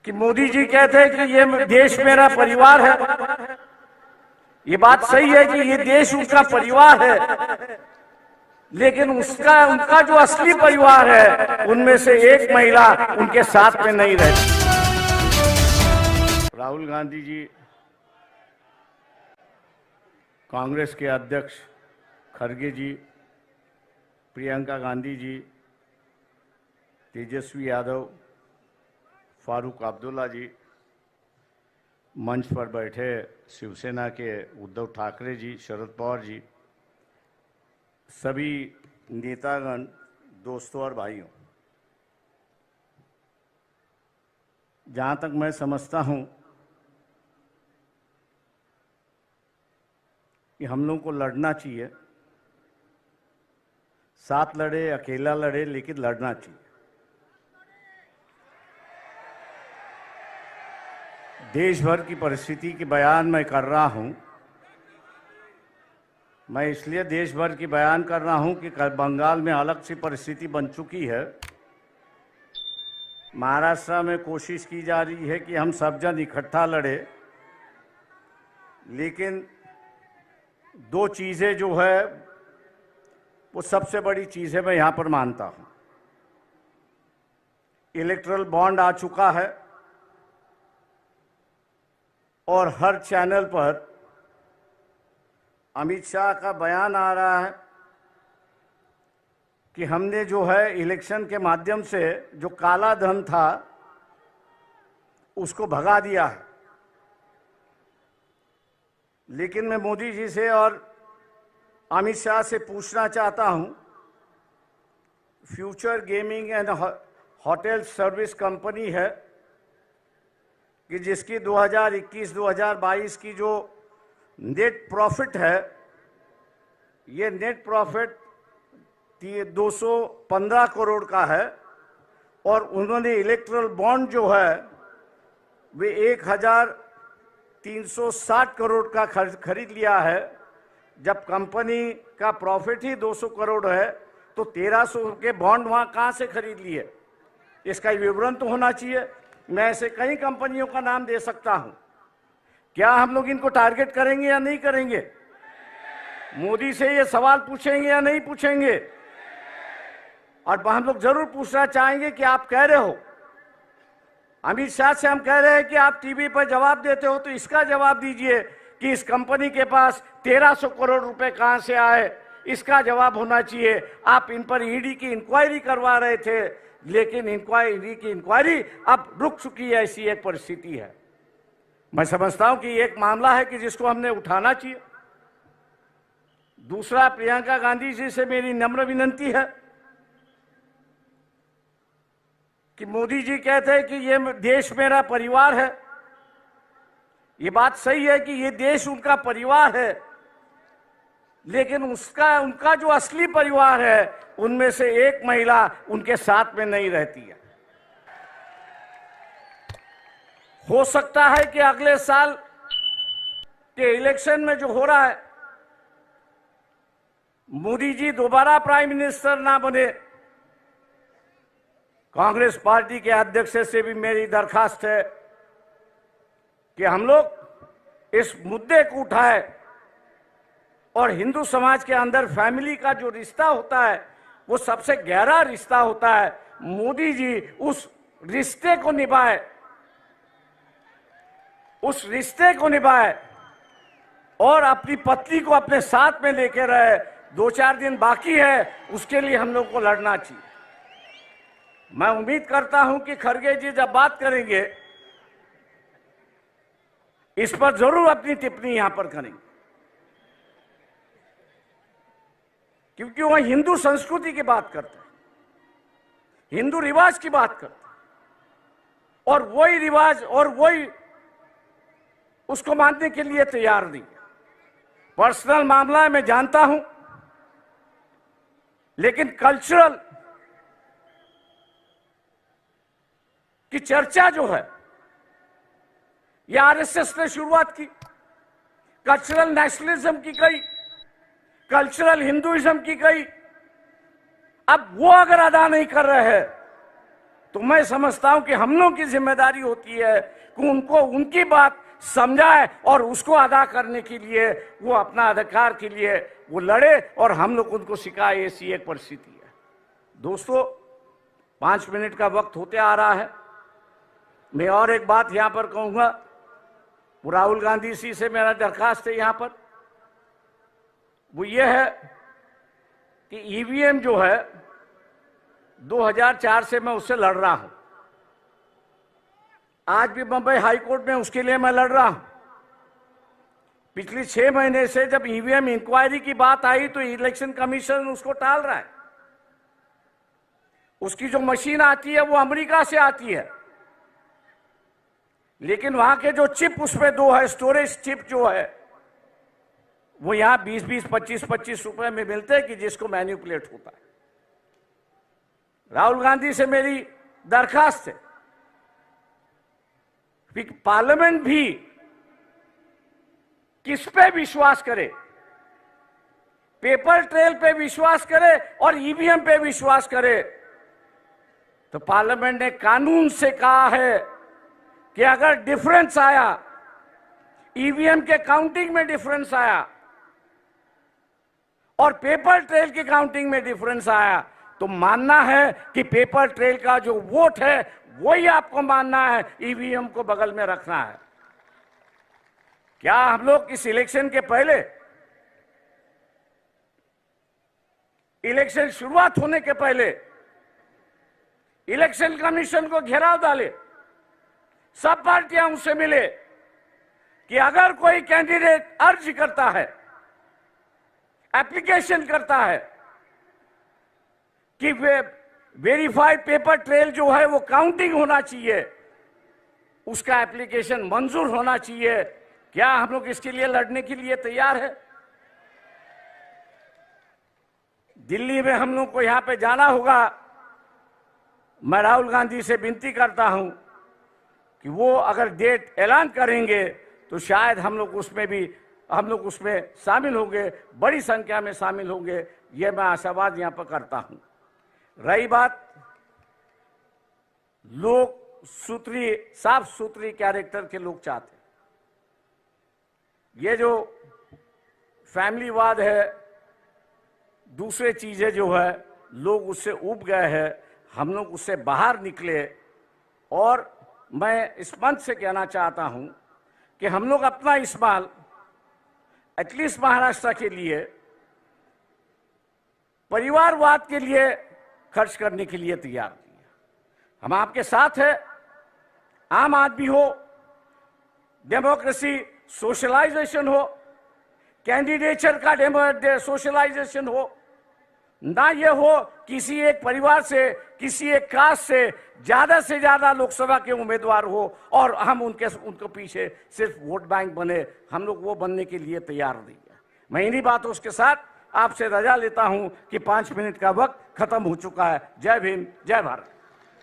कि मोदी जी कहते हैं कि ये देश मेरा परिवार है। ये बात सही है कि ये देश उनका परिवार है, लेकिन उनका जो असली परिवार है उनमें से एक महिला उनके साथ में नहीं रहती। राहुल गांधी जी, कांग्रेस के अध्यक्ष खड़गे जी, प्रियंका गांधी जी, तेजस्वी यादव, फारूक अब्दुल्ला जी, मंच पर बैठे शिवसेना के उद्धव ठाकरे जी, शरद पवार जी, सभी नेतागण, दोस्तों और भाइयों, जहाँ तक मैं समझता हूँ कि हम लोगों को लड़ना चाहिए, साथ लड़े, अकेला लड़े, लेकिन लड़ना चाहिए। देश भर की परिस्थिति की बयान मैं कर रहा हूं। मैं इसलिए देश भर की बयान कर रहा हूं कि बंगाल में अलग सी परिस्थिति बन चुकी है। महाराष्ट्र में कोशिश की जा रही है कि हम सब जन इकट्ठा लड़े, लेकिन दो चीज़ें जो है वो सबसे बड़ी चीज़ है, मैं यहाँ पर मानता हूँ। इलेक्टरल बॉन्ड आ चुका है और हर चैनल पर अमित शाह का बयान आ रहा है कि हमने जो है इलेक्शन के माध्यम से जो काला धन था उसको भगा दिया है। लेकिन मैं मोदी जी से और अमित शाह से पूछना चाहता हूं, future gaming and hotel service company है कि जिसकी 2021-2022 की जो नेट प्रॉफिट है, ये नेट प्रॉफिट 215 करोड़ का है और उन्होंने इलेक्ट्रल बॉन्ड जो है वे 1360 करोड़ का खरीद लिया है। जब कंपनी का प्रॉफिट ही 200 करोड़ है तो 1300 के बॉन्ड वहाँ कहाँ से खरीद लिए? इसका विवरण तो होना चाहिए। मैं ऐसे कई कंपनियों का नाम दे सकता हूं। क्या हम लोग इनको टारगेट करेंगे या नहीं करेंगे? मोदी से ये सवाल पूछेंगे या नहीं पूछेंगे? और हम लोग जरूर पूछना चाहेंगे कि आप कह रहे हो, अमित शाह से हम कह रहे हैं कि आप टीवी पर जवाब देते हो तो इसका जवाब दीजिए कि इस कंपनी के पास 1300 करोड़ रुपए कहां से आए, इसका जवाब होना चाहिए। आप इन पर ईडी की इंक्वायरी करवा रहे थे, लेकिन इंक्वायरी की इंक्वायरी अब रुक चुकी है। ऐसी एक परिस्थिति है। मैं समझता हूं कि एक मामला है कि जिसको हमने उठाना चाहिए। दूसरा, प्रियंका गांधी जी से मेरी नम्र विनती है कि मोदी जी कहते हैं कि ये देश मेरा परिवार है। ये बात सही है कि ये देश उनका परिवार है, लेकिन उनका जो असली परिवार है उनमें से एक महिला उनके साथ में नहीं रहती है। हो सकता है कि अगले साल के इलेक्शन में जो हो रहा है, मोदी जी दोबारा प्राइम मिनिस्टर ना बने। कांग्रेस पार्टी के अध्यक्ष से भी मेरी दरखास्त है कि हम लोग इस मुद्दे को उठाए और हिंदू समाज के अंदर फैमिली का जो रिश्ता होता है वो सबसे गहरा रिश्ता होता है। मोदी जी उस रिश्ते को निभाए, उस रिश्ते को निभाए और अपनी पत्नी को अपने साथ में लेकर रहे। 2-4 दिन बाकी है, उसके लिए हम लोग को लड़ना चाहिए। मैं उम्मीद करता हूं कि खड़गे जी जब बात करेंगे इस पर जरूर अपनी टिप्पणी यहां पर करेंगे, क्योंकि वह हिंदू संस्कृति की बात करते हैं, हिंदू रिवाज की बात करते हैं और वही रिवाज और वही उसको मानने के लिए तैयार नहीं। पर्सनल मामला है, मैं जानता हूं, लेकिन कल्चरल की चर्चा जो है ये आरएसएस ने शुरुआत की, कल्चरल नेशनलिज्म की गई, कल्चरल हिंदुइज्म की गई। अब वो अगर अदा नहीं कर रहे हैं तो मैं समझता हूं कि हम लोग की जिम्मेदारी होती है कि उनको उनकी बात समझाए और उसको अदा करने के लिए वो अपना अधिकार के लिए वो लड़े और हम लोग उनको सिखाए। ऐसी एक परिस्थिति है। दोस्तों, 5 मिनट का वक्त होते आ रहा है। मैं और एक बात यहां पर कहूंगा। राहुल गांधी जी से मेरा दरखास्त है यहां पर, वो ये है कि ईवीएम जो है 2004 से मैं उससे लड़ रहा हूं। आज भी बंबई हाई कोर्ट में उसके लिए मैं लड़ रहा हूं। पिछले 6 महीने से जब ईवीएम इंक्वायरी की बात आई तो इलेक्शन कमीशन उसको टाल रहा है। उसकी जो मशीन आती है वो अमेरिका से आती है, लेकिन वहां के जो चिप उसमें 2 है, स्टोरेज चिप जो है, वो यहां 20-20, 25-25 रुपए में मिलते हैं कि जिसको मैन्युपुलेट होता है। राहुल गांधी से मेरी दरखास्त है कि पार्लियामेंट भी किस पे विश्वास करे, पेपर ट्रेल पे विश्वास करे और ईवीएम पे विश्वास करे। तो पार्लियामेंट ने कानून से कहा है कि अगर डिफरेंस आया, ईवीएम के काउंटिंग में डिफरेंस आया और पेपर ट्रेल की काउंटिंग में डिफरेंस आया, तो मानना है कि पेपर ट्रेल का जो वोट है वही आपको मानना है, ईवीएम को बगल में रखना है। क्या हम लोग इस इलेक्शन के पहले, इलेक्शन शुरुआत होने के पहले इलेक्शन कमीशन को घेराव डाले, सब पार्टियां उनसे मिले कि अगर कोई कैंडिडेट अर्ज करता है, एप्लीकेशन करता है कि वेरीफाइड पेपर ट्रेल जो है वो काउंटिंग होना चाहिए, उसका एप्लीकेशन मंजूर होना चाहिए। क्या हम लोग इसके लिए लड़ने के लिए तैयार है? दिल्ली में हम लोग को यहां पे जाना होगा। मैं राहुल गांधी से विनती करता हूं कि वो अगर डेट ऐलान करेंगे तो शायद हम लोग उसमें शामिल होंगे, बड़ी संख्या में शामिल होंगे। ये मैं आशावाद यहां पर करता हूं। रही बात लोग साफ सुथरी कैरेक्टर के लोग चाहते हैं। ये जो फैमिलीवाद है, दूसरे चीजें जो है, लोग उससे उब गए हैं। हम लोग उससे बाहर निकले और मैं इस मंच से कहना चाहता हूं कि हम लोग अपना इस्तेमाल एटलीस्ट महाराष्ट्र के लिए परिवारवाद के लिए खर्च करने के लिए तैयार नहीं है। हम आपके साथ हैं। आम आदमी हो, डेमोक्रेसी सोशलाइजेशन हो, कैंडिडेचर का सोशलाइजेशन हो, ना ये हो किसी एक परिवार से, किसी एक कास्ट से ज्यादा लोकसभा के उम्मीदवार हो और हम उनको पीछे सिर्फ वोट बैंक बने। हम लोग वो बनने के लिए तैयार नहीं है। मैं इन्हीं बातों के साथ आपसे रजा लेता हूं कि 5 मिनट का वक्त खत्म हो चुका है। जय भीम, जय भारत।